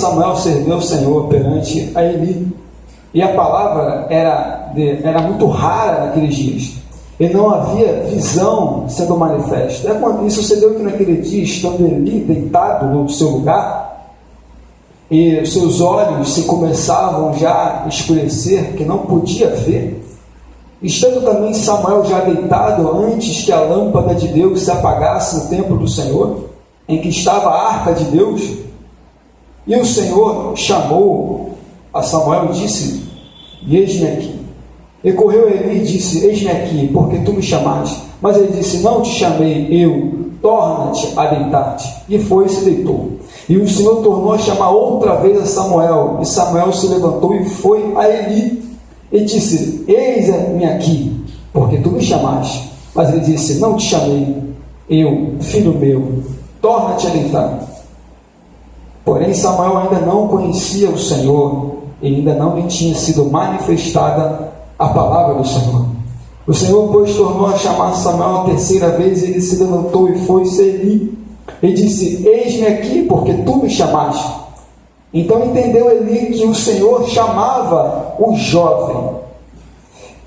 Samuel serviu ao Senhor perante a Eli, e a palavra era muito rara naqueles dias, e não havia visão sendo manifesta. E sucedeu que naquele dia, estando Eli deitado no seu lugar, e seus olhos se começavam já a escurecer, que não podia ver, estando também Samuel já deitado, antes que a lâmpada de Deus se apagasse no templo do Senhor, em que estava a arca de Deus, e o Senhor chamou a Samuel e disse: eis-me aqui. E correu Eli e disse: eis-me aqui, porque tu me chamaste. Mas ele disse: não te chamei eu, torna-te a deitar-te. E foi e se deitou. E o Senhor tornou a chamar outra vez a Samuel, e Samuel se levantou e foi a Eli, e disse: eis-me aqui, porque tu me chamaste. Mas ele disse: não te chamei eu, filho meu, torna-te a deitar. Porém Samuel ainda não conhecia o Senhor, e ainda não lhe tinha sido manifestada a palavra do Senhor. O Senhor, pois, tornou a chamar Samuel a terceira vez, e ele se levantou e foi-se a Eli, e disse: eis-me aqui, porque tu me chamaste. Então entendeu Eli que o Senhor chamava o jovem.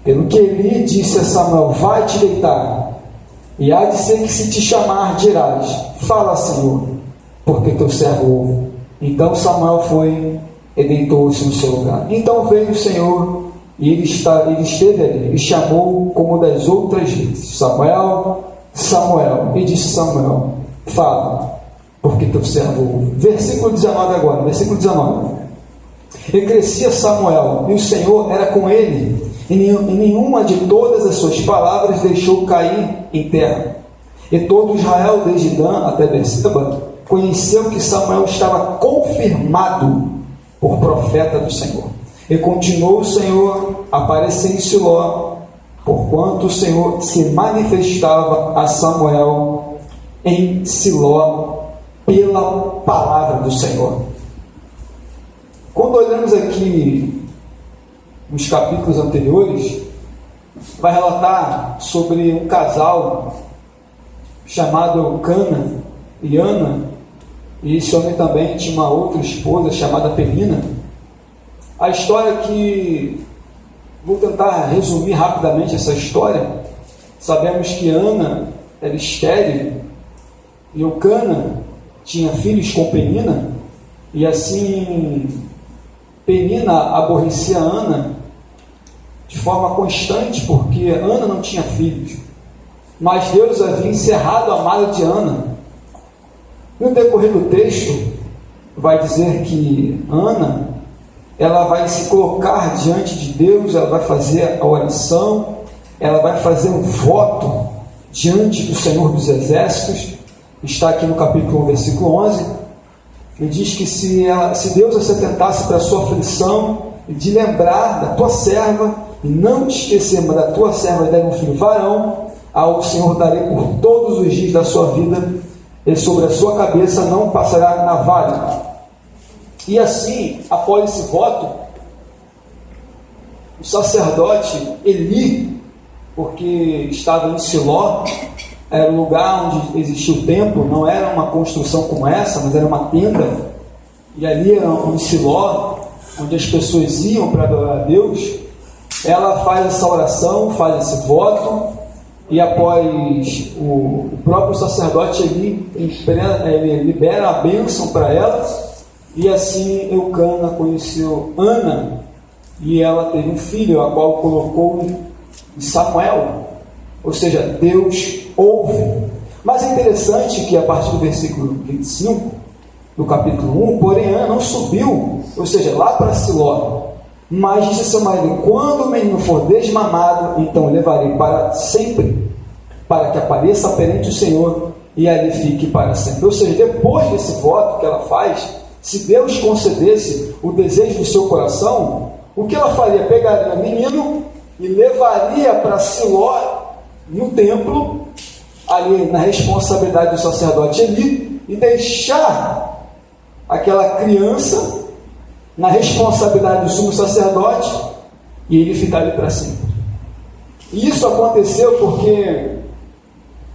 Pelo que Eli disse a Samuel: vai te deitar, e há de ser que se te chamar dirás: fala, Senhor, porque teu servo ouve. Então Samuel foi e deitou-se no seu lugar. Então veio o Senhor, e ele esteve ali, e chamou como das outras vezes: Samuel, Samuel. E disse Samuel: fala, porque teu servo ouve. Versículo 19 agora, versículo 19. E crescia Samuel, e o Senhor era com ele, e nenhuma de todas as suas palavras deixou cair em terra. E todo Israel, desde Dan até Berseba, conheceu que Samuel estava confirmado por profeta do Senhor. E continuou o Senhor a aparecer em Siló, porquanto o Senhor se manifestava a Samuel em Siló pela palavra do Senhor. Quando olhamos aqui nos capítulos anteriores, vai relatar sobre um casal chamado Cana e Ana, e esse homem também tinha uma outra esposa chamada Penina. A história que, vou tentar resumir rapidamente essa história. Sabemos que Ana era estéril, e Eucana tinha filhos com Penina, e assim Penina aborrecia Ana de forma constante, porque Ana não tinha filhos, mas Deus havia encerrado a malha de Ana. No decorrer do texto, vai dizer que Ana, ela vai se colocar diante de Deus, ela vai fazer a oração, ela vai fazer um voto diante do Senhor dos Exércitos. Está aqui no capítulo 1, versículo 11. Ele diz que se Deus se atentasse para a sua aflição, de lembrar da tua serva, e não te esquecer, mas da tua serva der um filho varão, ao Senhor darei por todos os dias da sua vida, e sobre a sua cabeça não passará navalha. E assim, após esse voto, o sacerdote Eli, porque estava em Siló, era o lugar onde existia o templo, não era uma construção como essa, mas era uma tenda, e ali era em Siló, onde as pessoas iam para adorar a Deus. Ela faz essa oração, faz esse voto, e após o próprio sacerdote ele libera a bênção para ela, e assim Eucana conheceu Ana, e ela teve um filho, a qual colocou em Samuel, ou seja, Deus ouve. Mas é interessante que a partir do versículo 25, do capítulo 1, porém Ana não subiu, ou seja, lá para Siló, mas disse a seu marido: quando o menino for desmamado, então o levarei para sempre, para que apareça perante o Senhor e ali fique para sempre. Ou seja, depois desse voto que ela faz, se Deus concedesse o desejo do seu coração, o que ela faria? Pegaria o menino e levaria para Siló, no templo, ali na responsabilidade do sacerdote Eli, e deixar aquela criança na responsabilidade do sumo sacerdote, e ele ficar ali para sempre. E isso aconteceu porque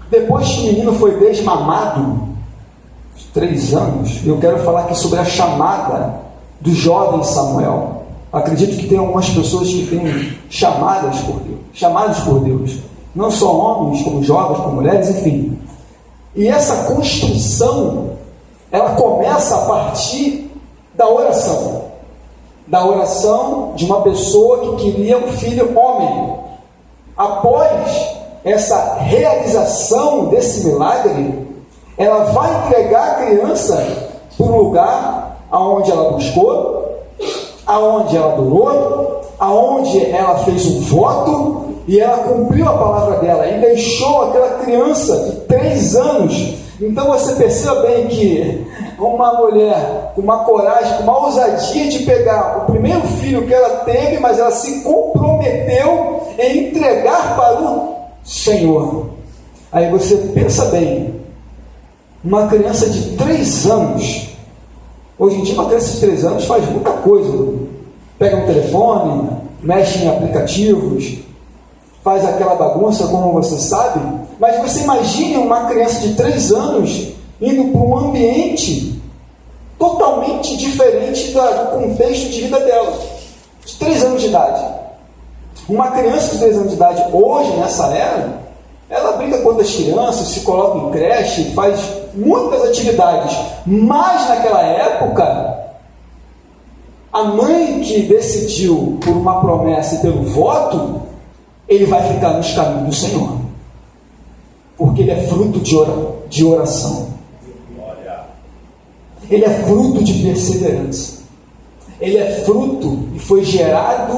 depois que o menino foi desmamado, 3 anos, eu quero falar aqui sobre a chamada do jovem Samuel. Acredito que tem algumas pessoas que têm chamados por Deus, não só homens, como jovens, como mulheres, enfim. E essa construção, ela começa a partir da oração de uma pessoa que queria um filho homem. Após essa realização desse milagre, ela vai entregar a criança para o lugar aonde ela buscou, aonde ela adorou, aonde ela fez um voto e ela cumpriu a palavra dela e deixou aquela criança de 3 anos. Então você perceba bem que uma mulher com uma coragem, com uma ousadia de pegar o primeiro filho que ela teve, mas ela se comprometeu em entregar para o Senhor. Aí você pensa bem, uma criança de 3 anos, hoje em dia uma criança de 3 anos faz muita coisa, pega um telefone, mexe em aplicativos, faz aquela bagunça, como você sabe. Mas você imagine uma criança de 3 anos indo para um ambiente totalmente diferente do contexto de vida dela, de 3 anos de idade. Uma criança de 3 anos de idade hoje, nessa era, ela brinca com outras crianças, se coloca em creche, faz muitas atividades. Mas naquela época, a mãe que decidiu por uma promessa e pelo voto, ele vai ficar nos caminhos do Senhor, porque ele é fruto de oração, ele é fruto de perseverança, ele é fruto e foi gerado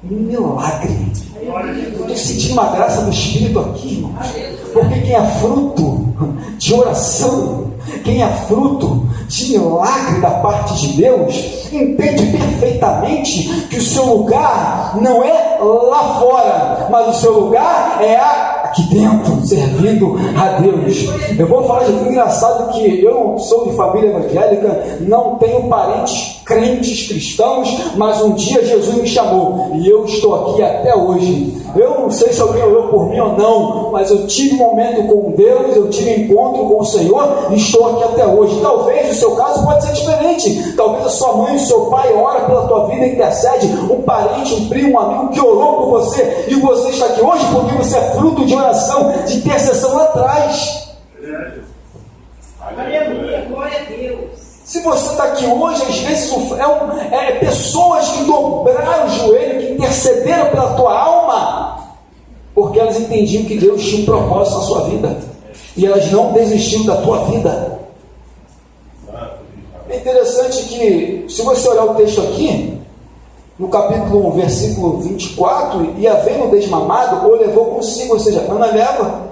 um milagre. Eu estou sentindo uma graça do Espírito aqui, irmãos, porque quem é fruto de oração, quem é fruto de milagre da parte de Deus, entende perfeitamente que o seu lugar não é lá fora, mas o seu lugar é aqui dentro, servindo a Deus. Eu vou falar de algo engraçado, que eu sou de família evangélica, não tenho parentes crentes cristãos, mas um dia Jesus me chamou e eu estou aqui até hoje. Eu não sei se alguém orou por mim ou não, mas eu tive um momento com Deus, eu tive um encontro com o Senhor e estou aqui até hoje. Talvez o seu caso pode ser diferente, talvez a sua mãe, o seu pai ora pela tua vida, intercede, um parente, um primo, um amigo que orou por você, e você está aqui hoje porque você é fruto de oração, de intercessão lá atrás. Aleluia, glória a Deus. Se você está aqui hoje, às vezes pessoas que dobraram o joelho, que intercederam pela tua alma, porque elas entendiam que Deus tinha um propósito na sua vida, e elas não desistiram da tua vida. É interessante que, se você olhar o texto aqui, no capítulo 1, versículo 24, e havendo desmamado, o levou consigo, ou seja, Ana leva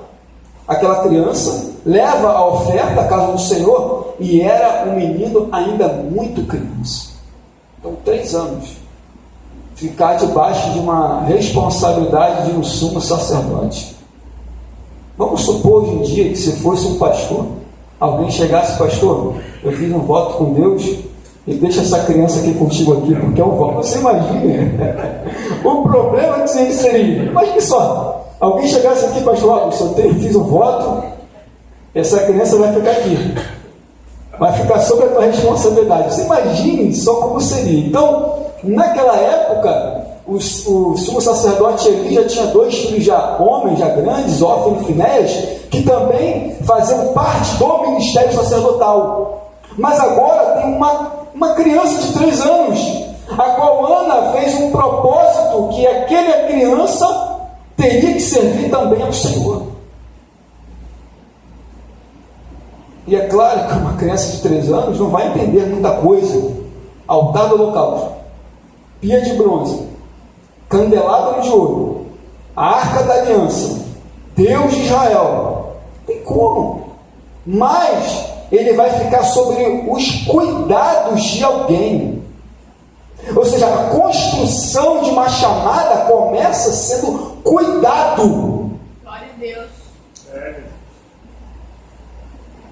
aquela criança, leva a oferta à casa do Senhor, e era um menino ainda muito criança. Então, 3 anos. Ficar debaixo de uma responsabilidade de um sumo sacerdote. Vamos supor hoje em dia que, se fosse um pastor, alguém chegasse: pastor, eu fiz um voto com Deus e deixa essa criança aqui contigo aqui, porque é um voto. Você imagina o problema que seria. Imagine só, alguém chegasse aqui: pastor, eu fiz um voto, essa criança vai ficar aqui, vai ficar sob a tua responsabilidade. Você imagine só como seria. Então, naquela época, o sumo sacerdote Eli já tinha 2 filhos já homens, já grandes, Hófni e Finéias, que também faziam parte do ministério sacerdotal. Mas agora tem uma criança de 3 anos, a qual Ana fez um propósito, que aquela criança teria que servir também ao Senhor. E é claro que uma criança de 3 anos não vai entender muita coisa. Altar do holocausto, pia de bronze, candelabro de ouro, a arca da aliança, Deus de Israel, tem como? Mas ele vai ficar sobre os cuidados de alguém. Ou seja, a construção de uma chamada começa sendo cuidado. Glória a Deus.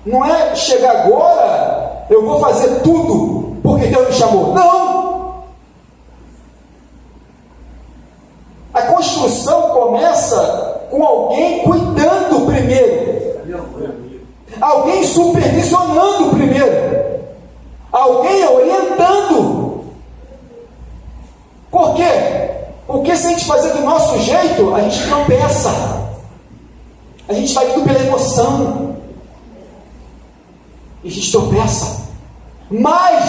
Não é chegar agora, eu vou fazer tudo porque Deus me chamou. Não! A construção começa com alguém cuidando primeiro. Alguém supervisionando primeiro, alguém orientando. Por quê? Porque se a gente fazer do nosso jeito, a gente tropeça, a gente vai tudo pela emoção, e a gente tropeça. Mas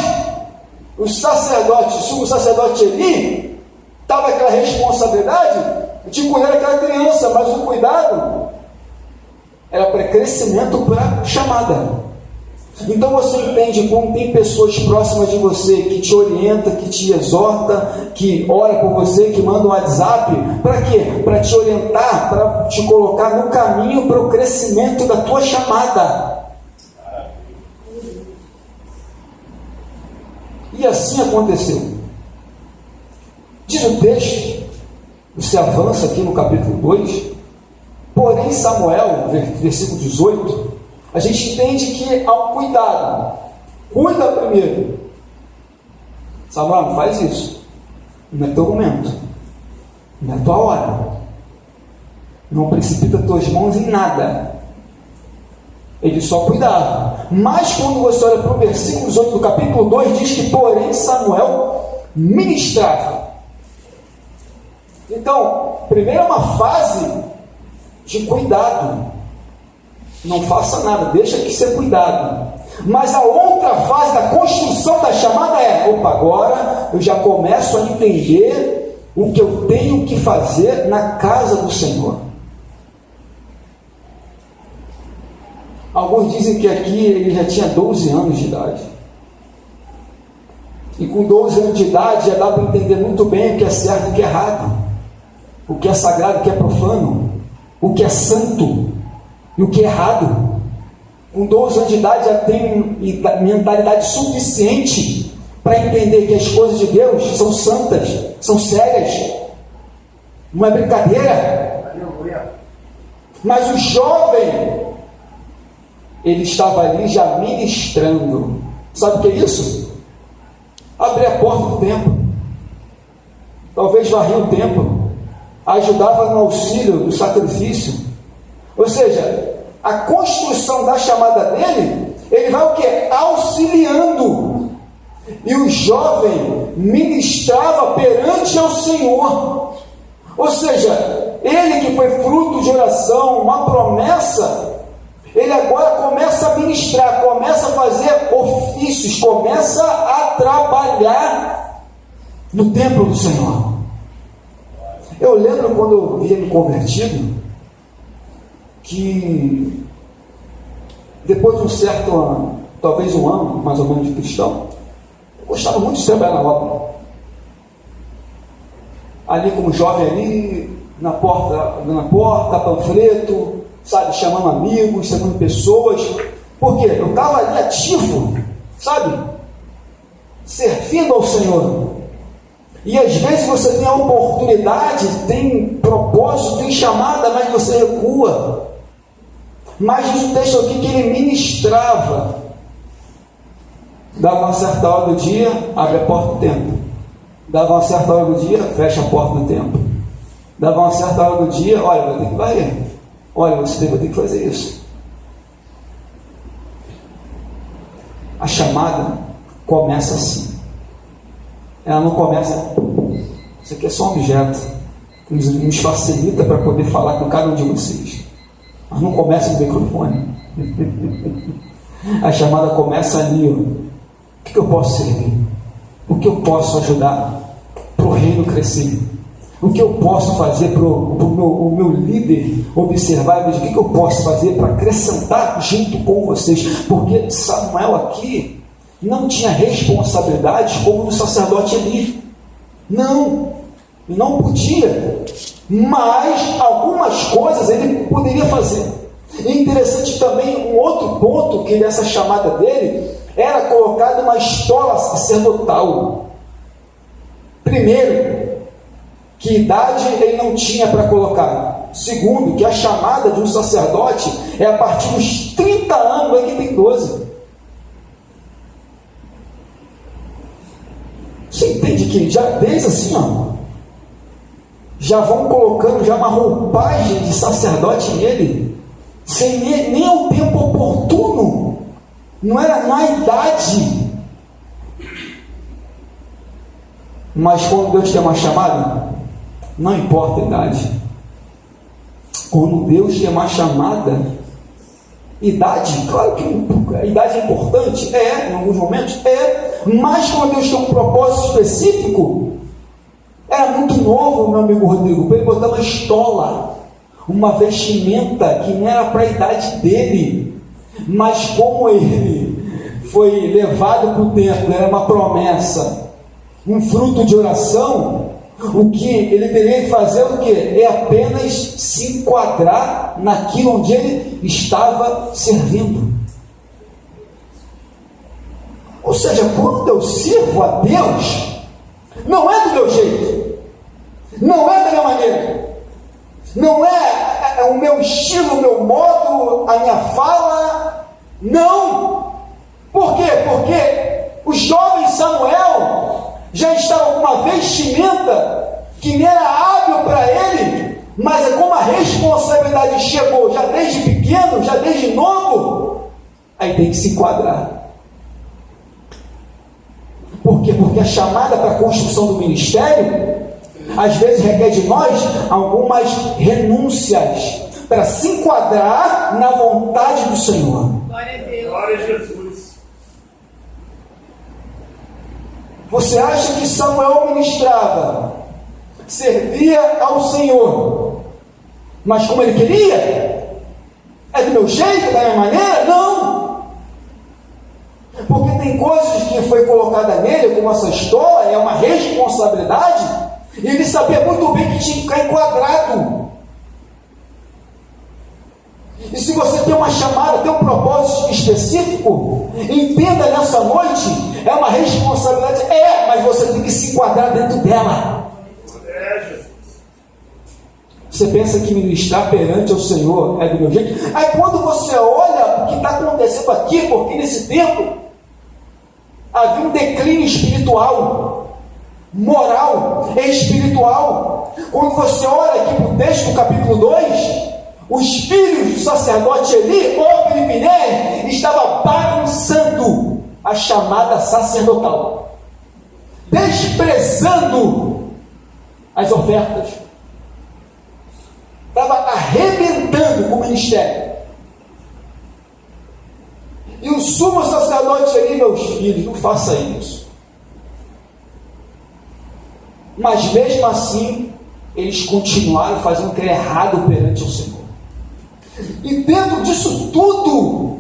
o sacerdote Eli estava aquela responsabilidade de cuidar daquela criança, mas o cuidado era para crescimento, para chamada. Então você entende como tem pessoas próximas de você que te orienta, que te exorta, que ora por você, que manda um WhatsApp, para quê? Para te orientar, para te colocar no caminho para o crescimento da tua chamada. E assim aconteceu. Diz o texto, você avança aqui no capítulo 2, porém Samuel, versículo 18, a gente entende que há um cuidado. Cuida primeiro. Samuel, não faz isso. Não é teu momento. Não é tua hora. Não precipita tuas mãos em nada. Ele só cuidava. Mas quando você olha para o versículo 18 do capítulo 2, diz que porém Samuel ministrava. Então, primeiro é uma fase de cuidado. Não faça nada, deixa que ser cuidado. Mas a outra fase da construção da chamada é: opa, agora eu já começo a entender o que eu tenho que fazer na casa do Senhor. Alguns dizem que aqui ele já tinha 12 anos de idade. E com 12 anos de idade já dá para entender muito bem o que é certo e o que é errado, o que é sagrado e o que é profano, o que é santo e o que é errado. Com 12 anos de idade já tem mentalidade suficiente para entender que as coisas de Deus são santas, são sérias, não é brincadeira. Mas o jovem, ele estava ali já ministrando. Sabe o que é isso? Abrir a porta do templo, talvez varrer o templo, ajudava no auxílio do sacrifício. Ou seja, a construção da chamada dele, ele vai o quê? Auxiliando. E o jovem ministrava perante ao Senhor. Ou seja, ele que foi fruto de oração, uma promessa, ele agora começa a ministrar, começa a fazer ofícios, começa a trabalhar no templo do Senhor. Eu lembro quando eu via me convertido, que depois de um certo ano, talvez um ano mais ou menos de cristão, eu gostava muito de trabalhar na obra. Ali como jovem, ali na porta, panfleto, sabe, chamando amigos, chamando pessoas. Por quê? Eu estava ali ativo, sabe, servindo ao Senhor. E às vezes você tem a oportunidade, tem propósito, tem chamada, mas você recua. Mas diz o texto aqui que ele ministrava. Dava uma certa hora do dia, abre a porta do templo. Dava uma certa hora do dia, fecha a porta do templo. Dava uma certa hora do dia, olha, vai ter que varrer. Olha, você vai ter que fazer isso. A chamada começa assim. Ela não começa, isso aqui é só um objeto, nos facilita para poder falar com cada um de vocês. Mas não começa no microfone. A chamada começa ali, ó. O que eu posso servir? O que eu posso ajudar para o reino crescer? O que eu posso fazer para o meu líder observar e ver o que eu posso fazer para acrescentar junto com vocês? Porque Samuel aqui não tinha responsabilidade como no sacerdote Eli. Não podia. Mas algumas coisas ele poderia fazer. E interessante também, um outro ponto que nessa chamada dele era colocada uma estola sacerdotal. Primeiro, que idade ele não tinha para colocar. Segundo, que a chamada de um sacerdote é a partir dos 30 anos, aqui tem 12. Você entende que já desde assim, ó, já vão colocando já uma roupagem de sacerdote nele, sem nem o tempo oportuno não era na idade. Mas quando Deus tem uma chamada, não importa a idade. Quando Deus tem uma chamada, idade, claro que a idade é importante, em alguns momentos, mas quando Deus tem um propósito específico, era muito novo, meu amigo Rodrigo, para ele botar uma estola, uma vestimenta que não era para a idade dele, mas como ele foi levado para o templo, era uma promessa, um fruto de oração, o que ele teria que fazer o quê? É apenas se enquadrar naquilo onde ele estava servindo. Ou seja, quando eu sirvo a Deus, não é do meu jeito, não é da minha maneira, não é o meu estilo, o meu modo, a minha fala, não. Por quê? Porque o jovem Samuel já estava com uma vestimenta que nem era hábil para ele, mas como a responsabilidade chegou já desde pequeno, já desde novo, aí tem que se enquadrar. Por quê? Porque a chamada para a construção do ministério, às vezes requer de nós algumas renúncias para se enquadrar na vontade do Senhor. Glória a Deus. Glória a Jesus. Você acha que Samuel ministrava, servia ao Senhor, mas como ele queria? É do meu jeito, da minha maneira? Não! Porque tem coisas que foi colocada nele, como essa história, é uma responsabilidade, e ele sabia muito bem que tinha que ficar enquadrado. E se você tem uma chamada, tem um propósito específico, entenda nessa noite, é uma responsabilidade, mas você tem que se enquadrar dentro dela. Você pensa que ministrar perante o Senhor é do meu jeito? Aí quando você olha o que está acontecendo aqui, porque nesse tempo havia um declínio espiritual, moral e espiritual. Quando você olha aqui para o texto do capítulo 2, os filhos do sacerdote Eli, Ofni e Finéias, estavam bagunçando a chamada sacerdotal, desprezando as ofertas, estava arrebentando com o ministério. E o sumo sacerdote Eli, meus filhos, não faça isso. Mas mesmo assim, eles continuaram fazendo o que era errado perante o Senhor. E dentro disso tudo,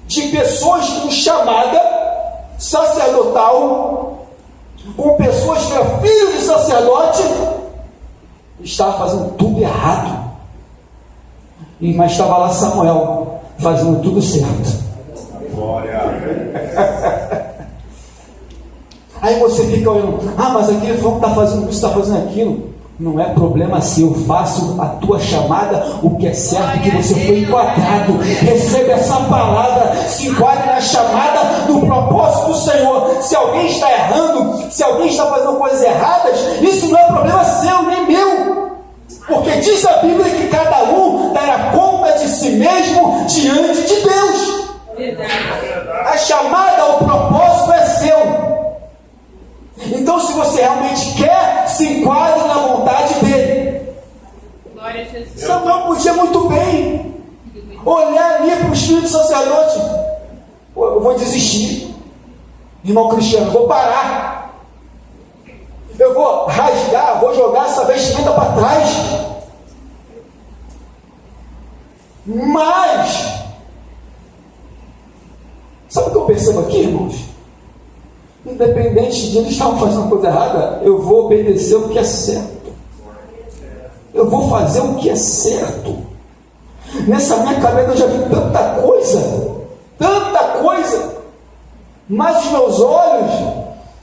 de pessoas com chamada sacerdotal, com pessoas que eram filhos de sacerdote, estava fazendo tudo errado. Mas estava lá Samuel, fazendo tudo certo. Glória. Aí você fica olhando, mas aquele falou que está fazendo isso, está fazendo aquilo. Não é problema seu, eu faço a tua chamada, o que é certo, que você foi enquadrado. Receba essa palavra, se enquadre na chamada do propósito do Senhor. Se alguém está errando, se alguém está fazendo coisas erradas, isso não é problema seu, nem meu. Porque diz a Bíblia que cada um dará conta de si mesmo diante de Deus. A chamada, o propósito é seu. Então, se você realmente quer, se enquadre na vontade dele. Glória a Jesus. Samuel podia muito bem olhar ali para os filhos do sacerdote. Eu vou desistir, irmão Cristiano, vou parar. Eu vou rasgar, vou jogar essa vestimenta para trás. Mas, sabe o que eu percebo aqui, irmãos? Independente de eles estavam fazendo coisa errada, eu vou obedecer o que é certo. Eu vou fazer o que é certo. Nessa minha cabeça eu já vi tanta coisa, mas os meus olhos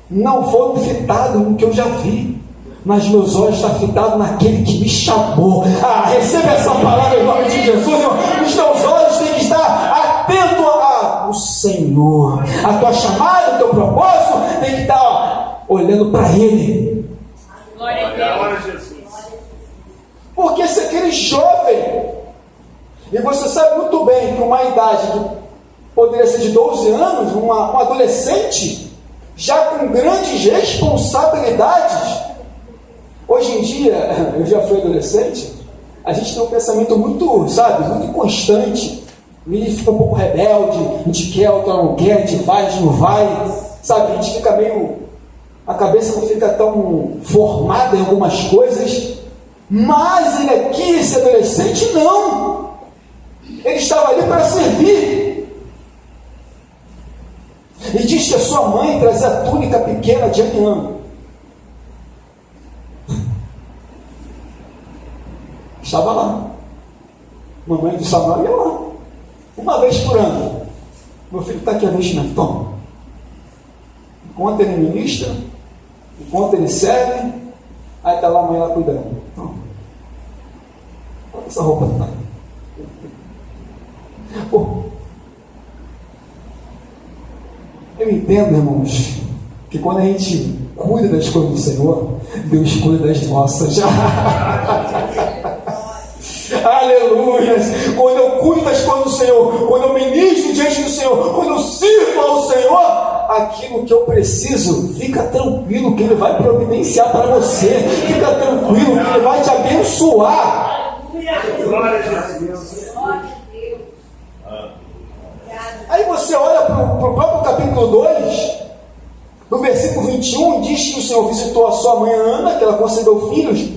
não foram fitados no que eu já vi, mas meus olhos estão fitados naquele que me chamou. Receba essa palavra em nome de Jesus, irmão. Os teus olhos têm que estar atentos ao Senhor. A tua chamada, o teu propósito tem que estar olhando para Ele. Glória a Deus. Jesus. Porque se aquele jovem, e você sabe muito bem que uma idade poderia ser de 12 anos, um adolescente, já com grandes responsabilidades. Hoje em dia, eu já fui adolescente, a gente tem um pensamento muito, muito constante. A gente fica um pouco rebelde, a gente quer, outra não quer, a gente vai, a gente não vai, a gente fica meio... A cabeça não fica tão formada em algumas coisas, mas ele aqui, esse adolescente, não. Ele estava ali para servir. E diz que a sua mãe trazia a túnica pequena de ano. Estava lá. Mamãe de Samuel ia lá. Uma vez por ano. Meu filho está aqui a vestimenta. Toma. Enquanto ele ministra, enquanto ele serve, aí está lá a mãe lá cuidando. Toma. Olha essa roupa. Pô, eu entendo, irmãos, que quando a gente cuida das coisas do Senhor, Deus cuida das nossas. Aleluia! Quando eu cuido das coisas do Senhor, quando eu ministro diante do Senhor, quando eu sirvo ao Senhor, aquilo que eu preciso, fica tranquilo que Ele vai providenciar para você. Fica tranquilo que Ele vai te abençoar. Glória a Jesus. Aí você olha para o próprio capítulo 2, no versículo 21, diz que o Senhor visitou a sua mãe Ana, que ela concebeu filhos,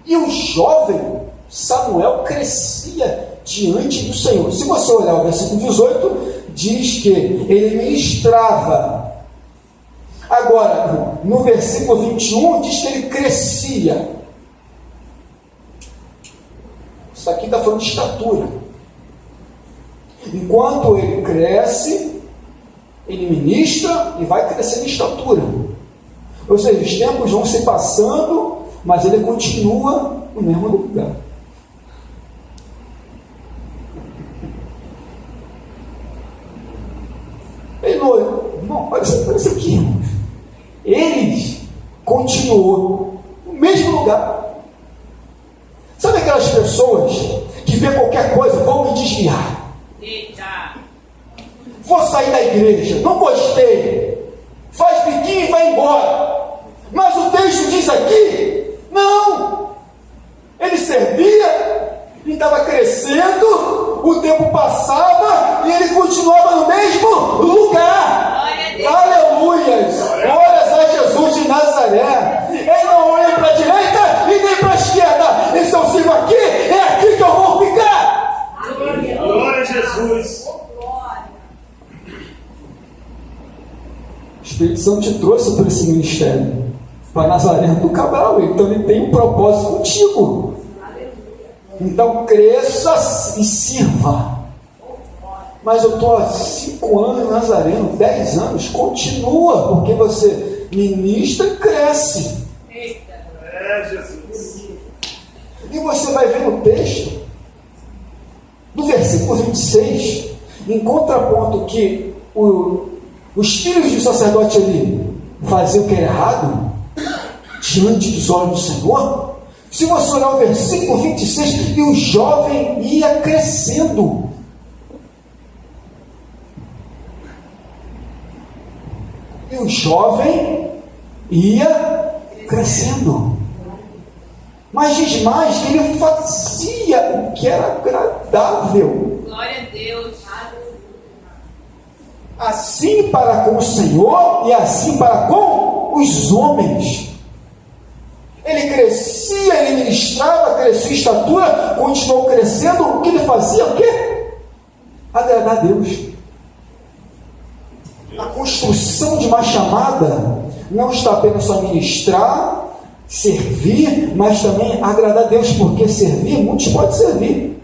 e o jovem Samuel crescia diante do Senhor. Se você olhar o versículo 18, diz que ele ministrava. Agora, no versículo 21, diz que ele crescia. Isso aqui está falando de estatura. Enquanto ele cresce, ele ministra e vai crescendo em estatura. Ou seja, os tempos vão se passando, mas ele continua no mesmo lugar. Irmão, olha isso aqui, irmãos. Eles continuou no mesmo lugar. Sabe aquelas pessoas que vê qualquer coisa, vão me desviar? Eita! Vou sair da igreja, não gostei. Faz biquinho e vai embora. Mas o texto diz aqui, não. Ele servia, ele estava crescendo, o tempo passava e ele continuava no mesmo lugar. Aleluias! Glórias a Jesus de Nazaré. Ele não olha para a direita e nem para a esquerda. E se eu sigo aqui, é aqui que eu vou ficar. Glória a Jesus. O Espírito Santo te trouxe para esse ministério, para Nazareno do Cabral. Então ele tem um propósito contigo. Então cresça e sirva. Mas eu estou há 5 anos em Nazareno, 10 anos, continua, porque você ministra e cresce. É, Jesus. E você vai ver no texto, no versículo 26, em contraponto que os filhos do sacerdote ali faziam o que era errado, diante dos olhos do Senhor. Se você olhar o versículo 26, e o jovem ia crescendo. E o jovem ia crescendo. Mas diz mais que ele fazia o que era agradável. Glória a Deus. Assim para com o Senhor e assim para com os homens. Ele crescia, ele ministrava, crescia em estatura, continuou crescendo. O que ele fazia? O quê? Agradar a Deus. A construção de uma chamada não está apenas só ministrar, servir, mas também agradar a Deus, porque servir, muitos podem servir,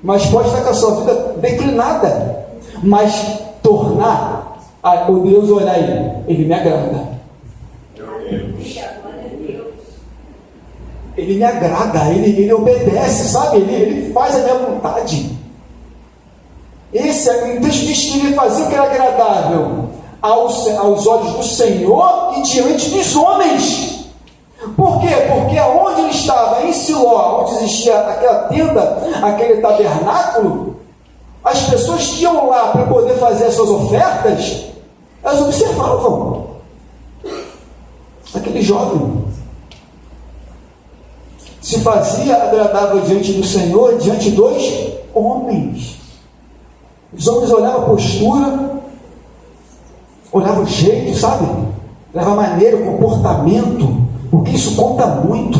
mas pode estar com a sua vida declinada, mas tornar o Deus olhar aí, ele me agrada. Ele me agrada, ele obedece, sabe? Ele faz a minha vontade. O texto diz que ele fazia o que era agradável aos olhos do Senhor e diante dos homens. Por quê? Porque aonde ele estava, em Siló, onde existia aquela tenda, aquele tabernáculo, as pessoas que iam lá para poder fazer as suas ofertas, elas observavam aquele jovem. Se fazia agradável diante do Senhor, diante dos homens. Os homens olhavam a postura, olhavam o jeito, sabe? Olhavam a maneira, o comportamento, porque isso conta muito.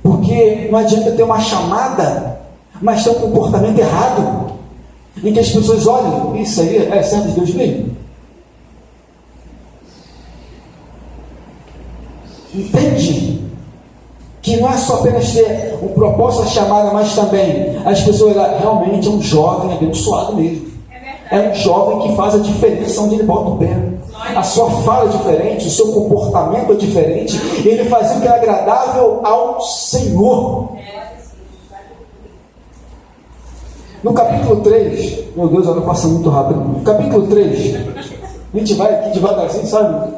Porque não adianta ter uma chamada, mas ter um comportamento errado, em que as pessoas olham, isso aí é servo de Deus mesmo. Entende? Que não é só apenas ter um propósito, a chamada, mas também as pessoas realmente é um jovem abençoado mesmo. É um jovem que faz a diferença onde ele bota o pé. A sua fala é diferente, o seu comportamento é diferente. Ele fazia o que é agradável ao Senhor. No capítulo 3, meu Deus, olha, passa muito rápido. No capítulo 3, a gente vai aqui devagarzinho, sabe?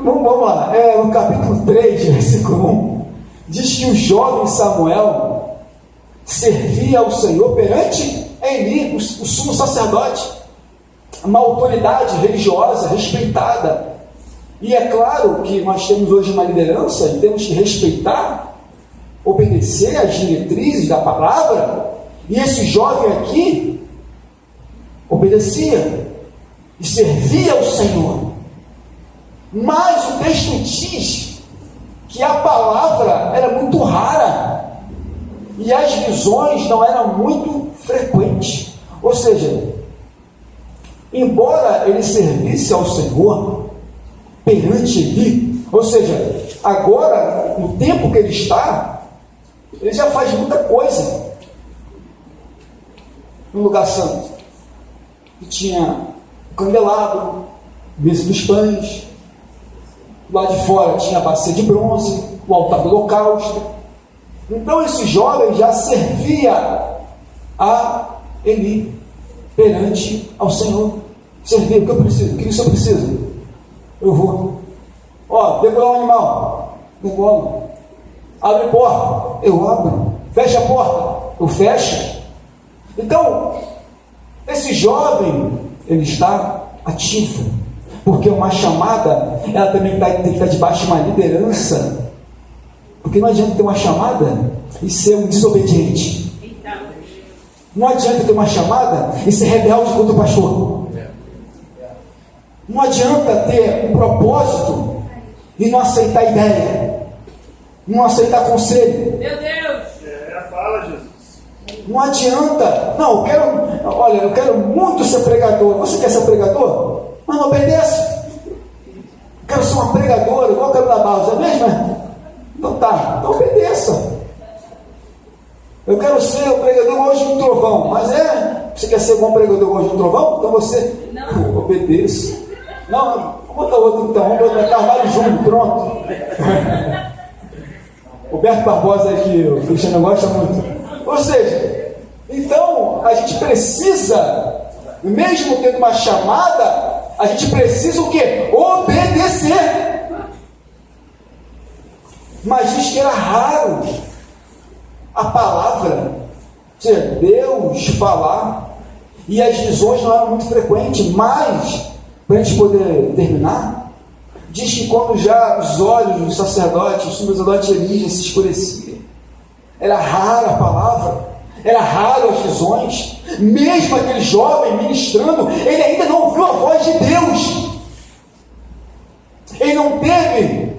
Vamos lá. No capítulo 3, versículo 1, diz que o jovem Samuel servia ao Senhor perante Eli, o sumo sacerdote, uma autoridade religiosa respeitada. E é claro que nós temos hoje uma liderança e temos que respeitar, obedecer às diretrizes da palavra. E esse jovem aqui obedecia e servia ao Senhor. Mas o texto diz que a palavra era muito rara e as visões não eram muito frequentes. Ou seja, embora ele servisse ao Senhor perante Eli, ou seja, agora, no tempo que ele está, ele já faz muita coisa no lugar santo. E tinha o candelabro, mesa dos pães, lá de fora tinha a bacia de bronze, o altar do holocausto. Então esse jovem já servia a Eli perante ao Senhor. Servir, o que eu preciso? O que isso eu preciso? Eu vou. Degolar um animal. Degolo. Abre porta. Eu abro. Fecha a porta. Eu fecho. Então, esse jovem, ele está ativo. Porque uma chamada, ela também tem que estar debaixo de uma liderança. Porque não adianta ter uma chamada e ser um desobediente. Não adianta ter uma chamada e ser rebelde contra o pastor. Não adianta ter um propósito e não aceitar ideia, não aceitar conselho. Meu Deus! Fala, Jesus. Não adianta. Não, eu quero muito ser pregador. Você quer ser pregador? Mas não obedece. Quero ser uma pregadora, igual a Carolina Barros, é mesmo? Então tá, então obedeça. Eu quero ser um pregador hoje de um trovão. Mas você quer ser um bom pregador hoje de um trovão? Então você obedeça. Não, vamos botar outro então, vamos botar Carvalho Júnior, pronto. Roberto Barbosa que o Cristiano gosta muito. Ou seja, então a gente precisa, mesmo tendo uma chamada, a gente precisa o quê? Obedecer. Mas diz que era raro a palavra, ou seja, Deus falar, e as visões não eram muito frequentes. Mas, para a gente poder terminar, diz que quando já os olhos do sacerdote, o sumo sacerdote Elias se escurecia, era rara a palavra, era raro as visões. Mesmo aquele jovem ministrando, ele ainda não ouviu a voz de Deus. Ele não teve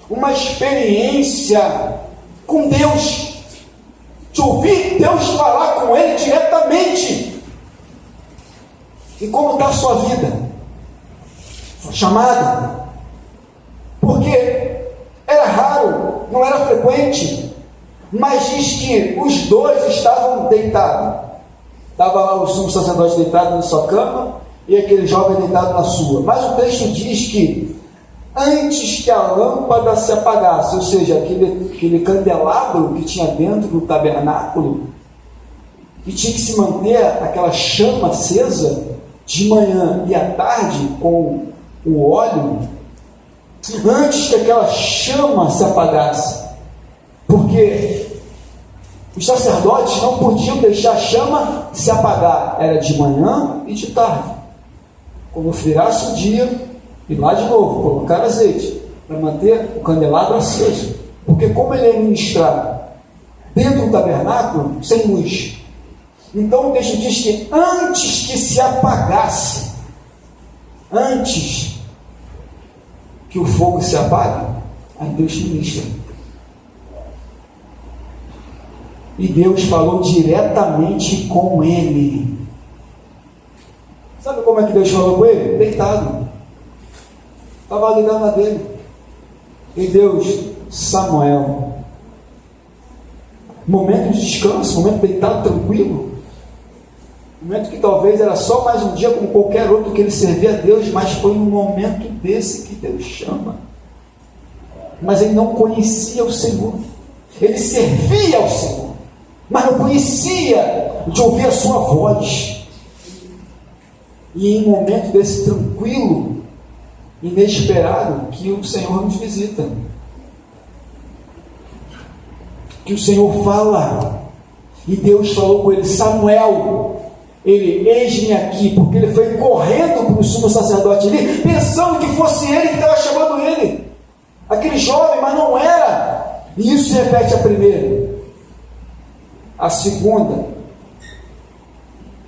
uma experiência com Deus, de ouvir Deus falar com ele diretamente. E como está a sua vida? Sua chamada? Porque era raro, não era frequente. Mas diz que os dois estavam deitados. Estava lá o sumo sacerdote deitado na sua cama e aquele jovem deitado na sua. Mas o texto diz que antes que a lâmpada se apagasse, ou seja, aquele candelabro que tinha dentro do tabernáculo, que tinha que se manter aquela chama acesa de manhã e à tarde com o óleo, antes que aquela chama se apagasse, porque Os sacerdotes não podiam deixar a chama se apagar. Era de manhã e de tarde. Quando virasse o dia, ir lá de novo, colocar azeite, para manter o candelabro aceso. Porque como ele ia ministrar dentro do tabernáculo, sem luz. Então o texto diz que antes que se apagasse, antes que o fogo se apague, aí Deus ministra. E Deus falou diretamente com ele. Sabe como é que Deus falou com ele? Deitado. Estava ligado na dele. E Deus, Samuel. Momento de descanso, momento deitado, tranquilo. Momento que talvez era só mais um dia como qualquer outro que ele servia a Deus, mas foi um momento desse que Deus chama. Mas ele não conhecia o Senhor. Ele servia ao Senhor, mas não conhecia de ouvir a sua voz. E em um momento desse tranquilo, inesperado, que o Senhor nos visita. Que o Senhor fala. E Deus falou com ele: Samuel. Ele, eis-me aqui, porque ele foi correndo para o sumo sacerdote ali, pensando que fosse ele que estava chamando ele, aquele jovem, mas não era. E isso se repete a primeira. A segunda, o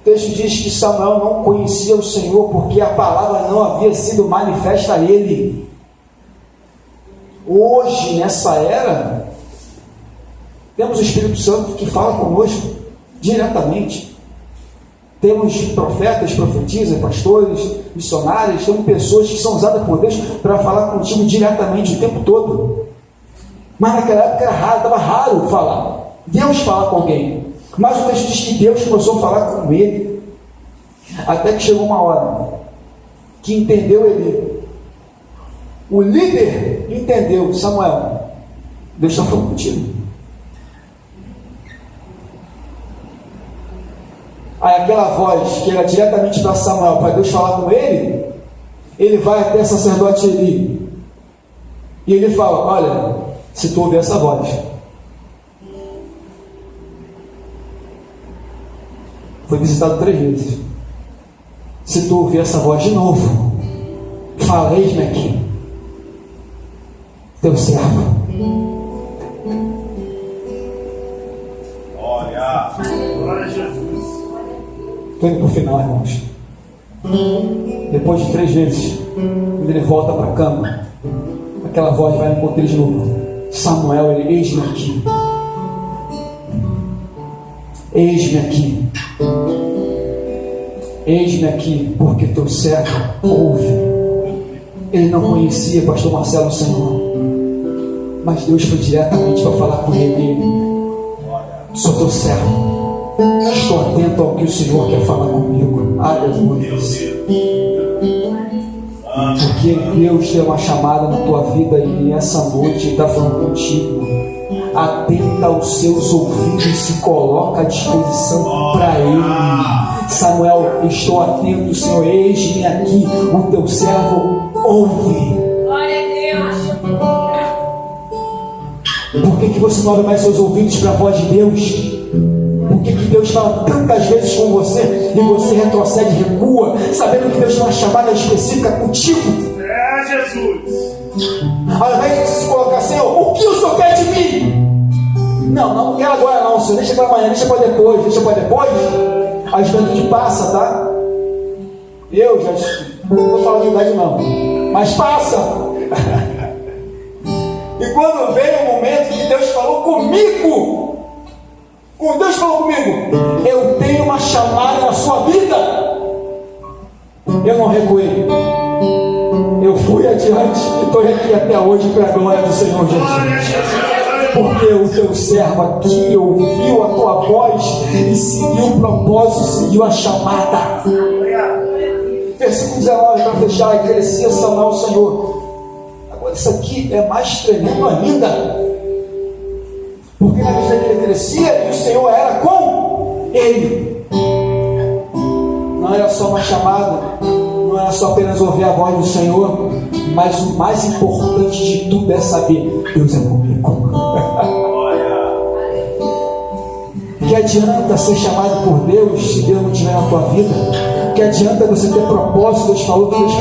texto diz que Samuel não conhecia o Senhor, porque a palavra não havia sido manifesta a ele. Hoje, nessa era, temos o Espírito Santo que fala conosco diretamente. Temos profetas, profetisas, pastores, missionários, temos pessoas que são usadas por Deus para falar contigo diretamente o tempo todo. Mas naquela época era raro, estava raro falar. Deus fala com alguém. Mas o texto diz que Deus começou a falar com ele. Até que chegou uma hora que entendeu ele. O líder entendeu: Samuel, Deus está falando contigo. Aí aquela voz que era diretamente para Samuel, para Deus falar com ele, ele vai até o sacerdote Eli. E ele fala: olha, se tu ouvir essa voz, foi visitado 3 vezes. Se tu ouvir essa voz de novo, fala: eis-me aqui, teu servo. Glória a Jesus. Estou indo para o final, irmãos. Depois de 3 vezes, quando ele volta para a cama, aquela voz vai encontrar ele de novo: Samuel, ele, eis-me aqui. Eis-me aqui. Eis-me aqui, porque teu servo ouve. Ele não conhecia, pastor Marcelo, o Senhor, mas Deus foi diretamente para falar com ele. Sou teu servo. Estou atento ao que o Senhor quer falar comigo. Aleluia. Porque Deus tem uma chamada na tua vida e essa noite Ele está falando contigo. Atenta aos seus ouvidos e se coloca à disposição para Ele. Samuel, estou atento, Senhor, eis-me aqui, o teu servo ouve. Glória a Deus. Por que você não abre mais seus ouvidos para a voz de Deus? Por que Deus fala tantas vezes com você e você retrocede, recua, sabendo que Deus tem uma chamada específica contigo? É Jesus. Ao invés de você se colocar: Senhor, o que o Senhor quer de mim? Não quero agora não, Senhor, deixa para amanhã, deixa para depois. A juventude passa, tá? Eu já não vou falar de idade não, mas passa. E quando veio o momento que Deus falou comigo, quando Deus falou comigo: eu tenho uma chamada na sua vida, eu não recuei, eu fui adiante e estou aqui até hoje para a glória do Senhor Jesus. Porque o teu servo aqui ouviu a tua voz e seguiu o propósito, seguiu a chamada. Versículo 19 para fechar: e crescia Samuel ao Senhor. Agora isso aqui é mais tremendo ainda, porque na medida que ele crescia, o Senhor era com ele. Não era só uma chamada, não era só apenas ouvir a voz do Senhor, mas o mais importante de tudo é saber: Deus é comigo. Que adianta ser chamado por Deus se Deus não estiver na tua vida? Que adianta você ter propósito? Deus falou que Deus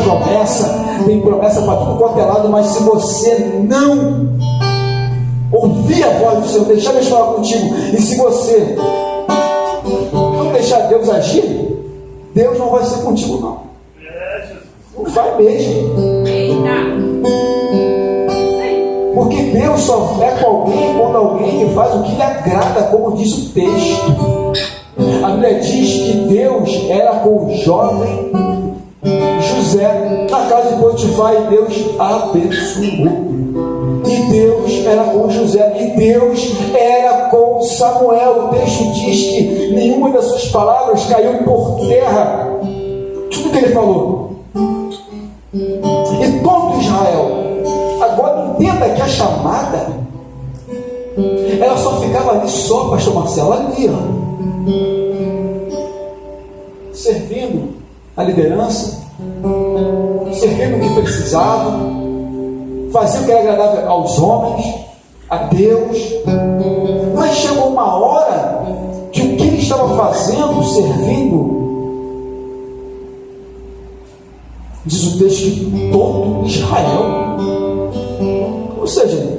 tem promessa para tudo quanto é lado, mas se você não ouvir a voz do Senhor, deixar Deus falar contigo, e se você não deixar Deus agir, Deus não vai ser contigo, não. Não vai mesmo. Porque Deus só é com alguém quando alguém faz o que lhe agrada, como diz o texto. A Bíblia diz que Deus era com o jovem José na casa de Potifar, e Deus abençoou. E Deus era com José, e Deus era com Samuel. O texto diz que nenhuma das suas palavras caiu por terra. Tudo que ele falou. E todo Israel. Agora entenda que a chamada, ela só ficava ali só, pastor Marcelo, ali, ó, servindo a liderança, servindo o que precisava, fazia o que era agradável aos homens, a Deus. Mas chegou uma hora que o que ele estava fazendo, servindo, diz o texto que todo Israel, ou seja,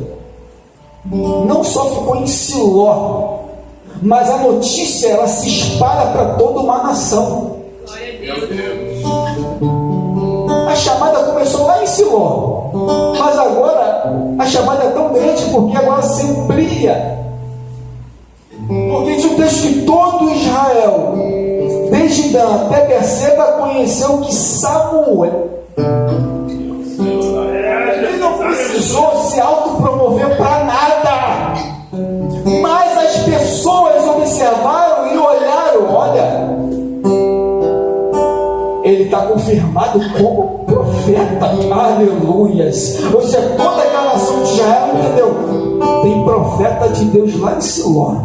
não só ficou em Siló, mas a notícia ela se espalha para toda uma nação. A chamada começou lá em Siló, mas agora a chamada é tão grande porque agora se amplia. Porque diz o texto que todo Israel, desde Dan até Berseba, conheceu que Samuel, ele não precisou se autopromover para nada, mas as pessoas observaram e olharam: olha, ele está confirmado como profeta. Aleluias. Ou seja, toda aquela nação de Israel entendeu: tem profeta de Deus lá em Siló.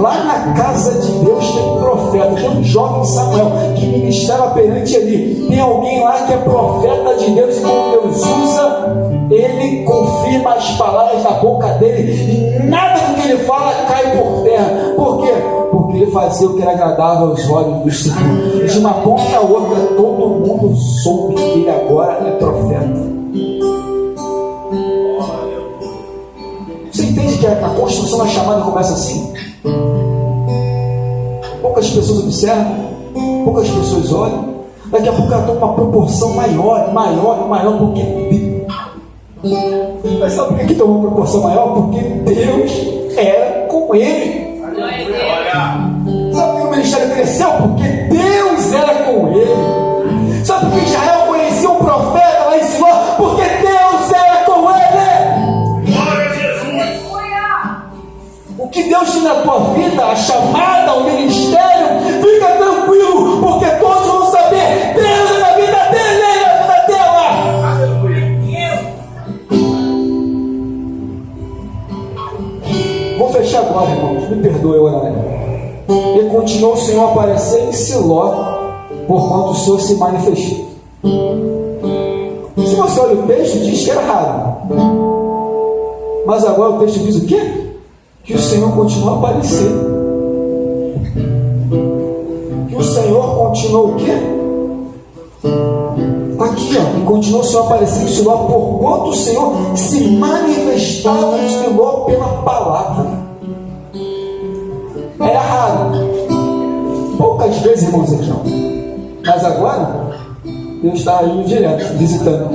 Lá na casa de Deus tem profeta, tem um jovem Samuel que ministrava perante ali. Tem alguém lá que é profeta de Deus, e quando Deus usa, ele confirma as palavras da boca dele, e nada do que ele fala cai por terra. Por quê? Porque ele fazia o que era agradável aos olhos do Senhor. De uma ponta a outra, todo mundo soube que ele agora é profeta. Você entende que a construção da chamada começa assim? Poucas pessoas observam, poucas pessoas olham, daqui a pouco ela toma uma proporção maior, porque Deus. Mas sabe por que tomou uma proporção maior? Porque Deus era com ele. Sabe por que o ministério cresceu? Porque Deus era com ele. Sabe por que Israel conhecia um profeta lá em Siló? Porque Deus era com ele. Glória a Jesus. O que Deus tem na tua vida, a chamada, o ministério, fica tranquilo, porque todos vão saber: Deus é na vida dele, ele é na vida dela. Vou fechar agora, irmãos, me perdoe o horário. E continuou o Senhor a aparecer em Siló, porquanto o Senhor se manifestou. Se você olha o texto, diz que era raro, mas agora o texto diz o quê? Que o Senhor continua a aparecer. Que o Senhor continuou o quê? Aqui, ó, e continuou o Senhor a aparecer em Siló, porquanto o Senhor se manifestava em Siló pela palavra. Era raro, poucas vezes, irmãos, não. Mas agora Deus está indo direto, visitando.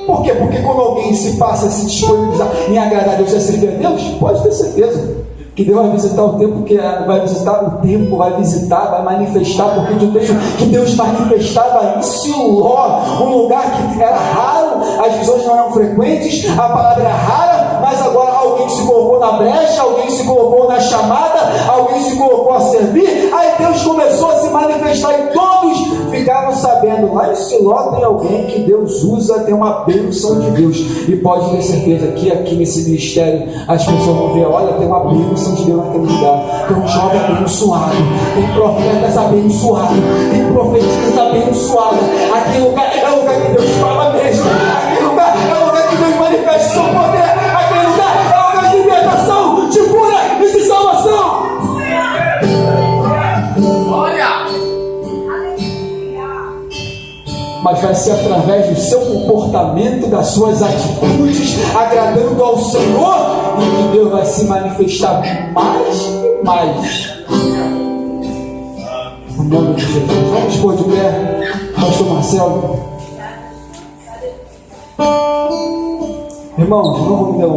Por quê? Porque quando alguém se passa a se disponibilizar em agradar a Deus e a servir a Deus, pode ter certeza que Deus vai visitar o tempo, que vai visitar o tempo, vai visitar, vai manifestar, porque tu deixa que Deus manifestava em Siló, um lugar que era raro, as visões não eram frequentes, a palavra era rara, mas agora alguém se colocou na brecha, alguém se colocou na chamada, alguém se colocou a servir, aí Deus começou a se manifestar e todos ficaram sabendo: lá em Siló tem alguém que Deus usa, tem uma bênção de Deus. E pode ter certeza que aqui nesse ministério as pessoas vão ver: olha, tem uma bênção de Deus naquele lugar, tem um jovem abençoado, tem profetas abençoados, tem profetistas abençoados. Aquele lugar é o lugar que Deus fala mesmo, aquele lugar é o lugar que Deus manifesta o seu poder, aquele lugar é o lugar de libertação, de cura, ser através do seu comportamento, das suas atitudes, agradando ao Senhor, e que Deus vai se manifestar mais e mais. Em nome de Jesus. Vamos pôr de pé, pastor Marcelo. Irmãos, não vou me delongar.